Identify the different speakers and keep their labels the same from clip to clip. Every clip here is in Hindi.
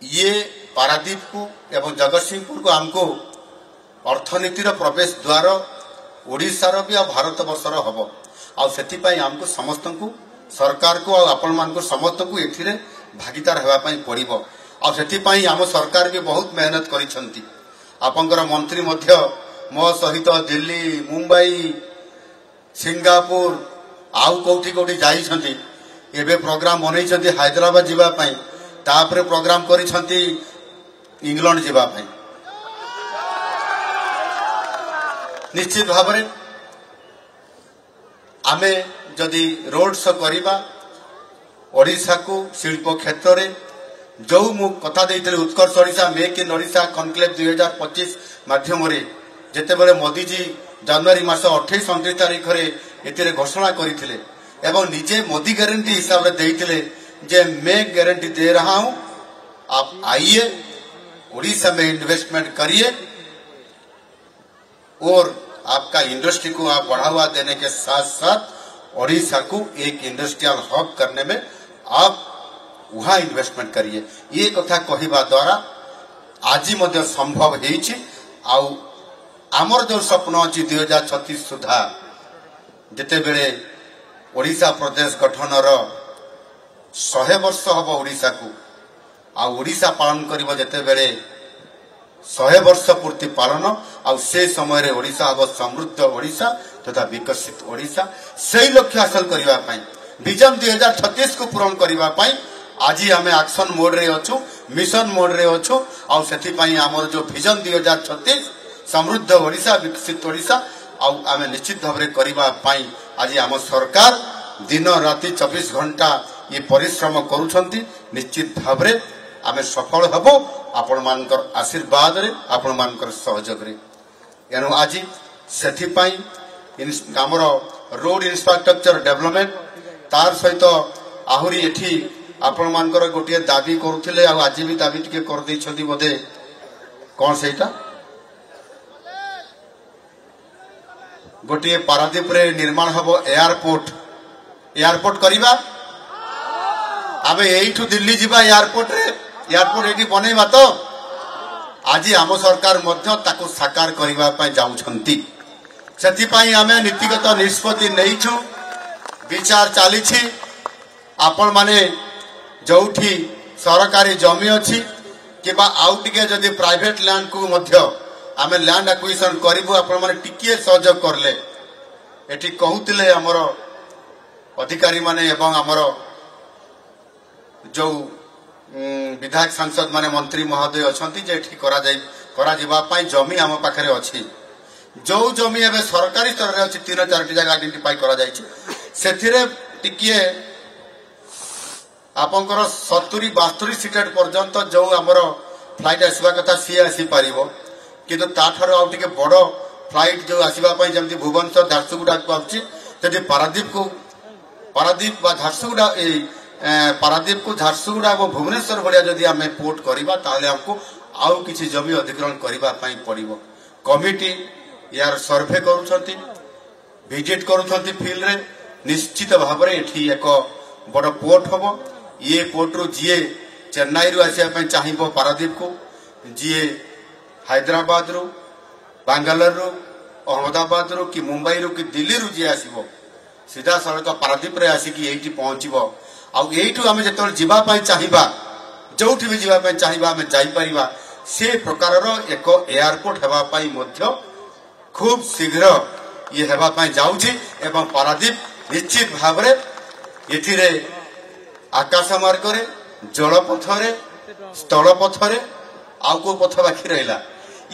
Speaker 1: ये पारादीप को एवं जगतसिंहपुर को आमको अर्थनीतिर प्रवेश द्वार ओडिशार भी आ भारत वर्षर हम आमको समस्त को सरकार को आपण मान समस्त को एथिरे भागीदार होगापाई पड़ो आम सरकार भी बहुत मेहनत करिसेंती आपंकर मंत्री मध्य मो सहित दिल्ली मुंबई सिंगापुर आउ कौटी कौटी जाइछंती एबे प्रोग्राम बनैछंती हैदराबाद जीवापाई तापरे प्रोग्राम करिछंती इंग्लैंड जीवापाई निश्चित भाव में आमे जदि रोड शो करिबा ओडिशा को शिल्प क्षेत्र में जो मु कथा देइतले Utkarsh Odisha make in Odisha conclave 2025 माध्यम रे जेते बेले मोदी जी जनवरी मास 28-29 तारीख रे एतिरे घोषणा करिथिले एवं निजे मोदी गारंटी हिसाब रे देइथिले जे मैं गारंटी दे रहा हूं आप आइए ओडिशा में इन्वेस्टमेंट करिए और आपका इंडस्ट्री को आप बढ़ावा देने के साथ साथ ओडिशा को एक इंडस्ट्रियल हब करने में आप वहां इन्वेस्टमेंट करिए ये कथा कहवा द्वारा आज मध्य संभव होइछि आउ आमर जो स्वप्न अच्छी 2036 सुधा जिते बेले ओडिशा प्रदेश गठनर 100 वर्ष हम ओडिशा को ओडिशा पालन करिबो जेते बेले 100 वर्ष पूर्ति पालन आ से समय रे ओडिशा हम समृद्ध ओडिशा तथा विकसित ओडिशा से लक्ष्य हासिल करबा पई विजन 2036 को पूर्ण करबा पई आज आम एक्शन मोड रे अच्छु मिशन मोड रे अच्छु आ सेथि पई हमर जो विजन 2036 समृद्ध ओडिशा विकसित ओडिशा आम निश्चित भाव में करबा पई आज आम सरकार दिन राति 24 घंटा ये परिश्रम करूछंती निश्चित भाव में आम सफल हबो आपण मानकर आशीर्वाद रे आपण मानकर सहयोग रे एनु आज सेथि पई हमर रोड इंफ्रास्ट्रक्चर डेवलपमेंट तार सहित आहुरी एठी आपण मानकर गोटे दाबी करुथिले आज भी दाबी टिके कर दैछथि बोधे कोन सेटा गोटे पारादीप रे निर्माण हबो एयरपोर्ट करिबा आबे एठू दिल्ली जिबा एयरपोर्ट एठी बनेबा तो आज आम सरकार मध्य ताको साकार करबा पई जाउछंती सेति पई आमे नीतिगत निष्पत्ति नैछु विचार चली आपण माने जोठी सरकारी जमी अच्छी कि आउ टिके जदि प्राइवेट लैंड को मध्य आमे लैंड एक्विजिशन करिबो आपण माने टिके सहयोग करले एठी कहउतिले हमर अधिकारी माने एवं हमर जो विधायक सांसद माने मंत्री महोदय अछंती जे एठी करा जिबा पई जमी हम पाखरे अछि जो जमी एबे सरकारी स्तर रे अछि 3-4 जगह आइडेंटिफाई करा जायछि सेथिरे टिके आपंकर 70-72 सीटेट पर्यंत जो आमर फ्लाइट आसवा कथा सी आसी पारिबो किंतु ताठार आउ टिके बड़ फ्लाइट जो आसीबा पई जेमति भुवनेश्वर झारसुगुडा को आछि जदि पारादीप झारसुगुडा और भुवनेश्वर भलिया जदि आमे पोर्ट करिबा ताले हमको आउ किछि जमी अधिग्रहण करिबा पई पड़िबो कमिटी यार सर्वे करूछंती विजिट करूछंती फील्ड रे निश्चित भाव में एठी एक बड़ पोर्ट हबो ये पोर्ट रु जी चेन्नई रु आसिया चाहिए पारादीप को जी हैदराबाद रु बांगालोर रु अहमदाबाद रु कि मुंबई रु कि दिल्ली रु जी आसीबो सीधा सड़क पारादीप रे आसिकी एठी पहुंचीबो आ एठू आमे जतल जीवा पई चाहिबा जोठी भी जीवा पई चाहिबा आमे जाई परिबा से प्रकार रो एक एयरपोर्ट हेबा पई मध्य खूब शीघ्र ये हेबा पई जाउची एवं पारादीप निश्चित भाव में एथिरे आकाश मार्ग रे जलपथ रे स्थल पथ रे आउ को पथ बाकी रहिला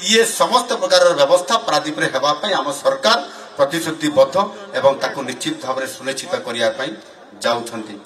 Speaker 1: ये समस्त प्रकार व्यवस्था पारादीप रे हेबा पई हम सरकार प्रतिश्रुतिबद्ध एवं ताको निश्चित भाव में सुनिश्चित करिया पई जाउछंती।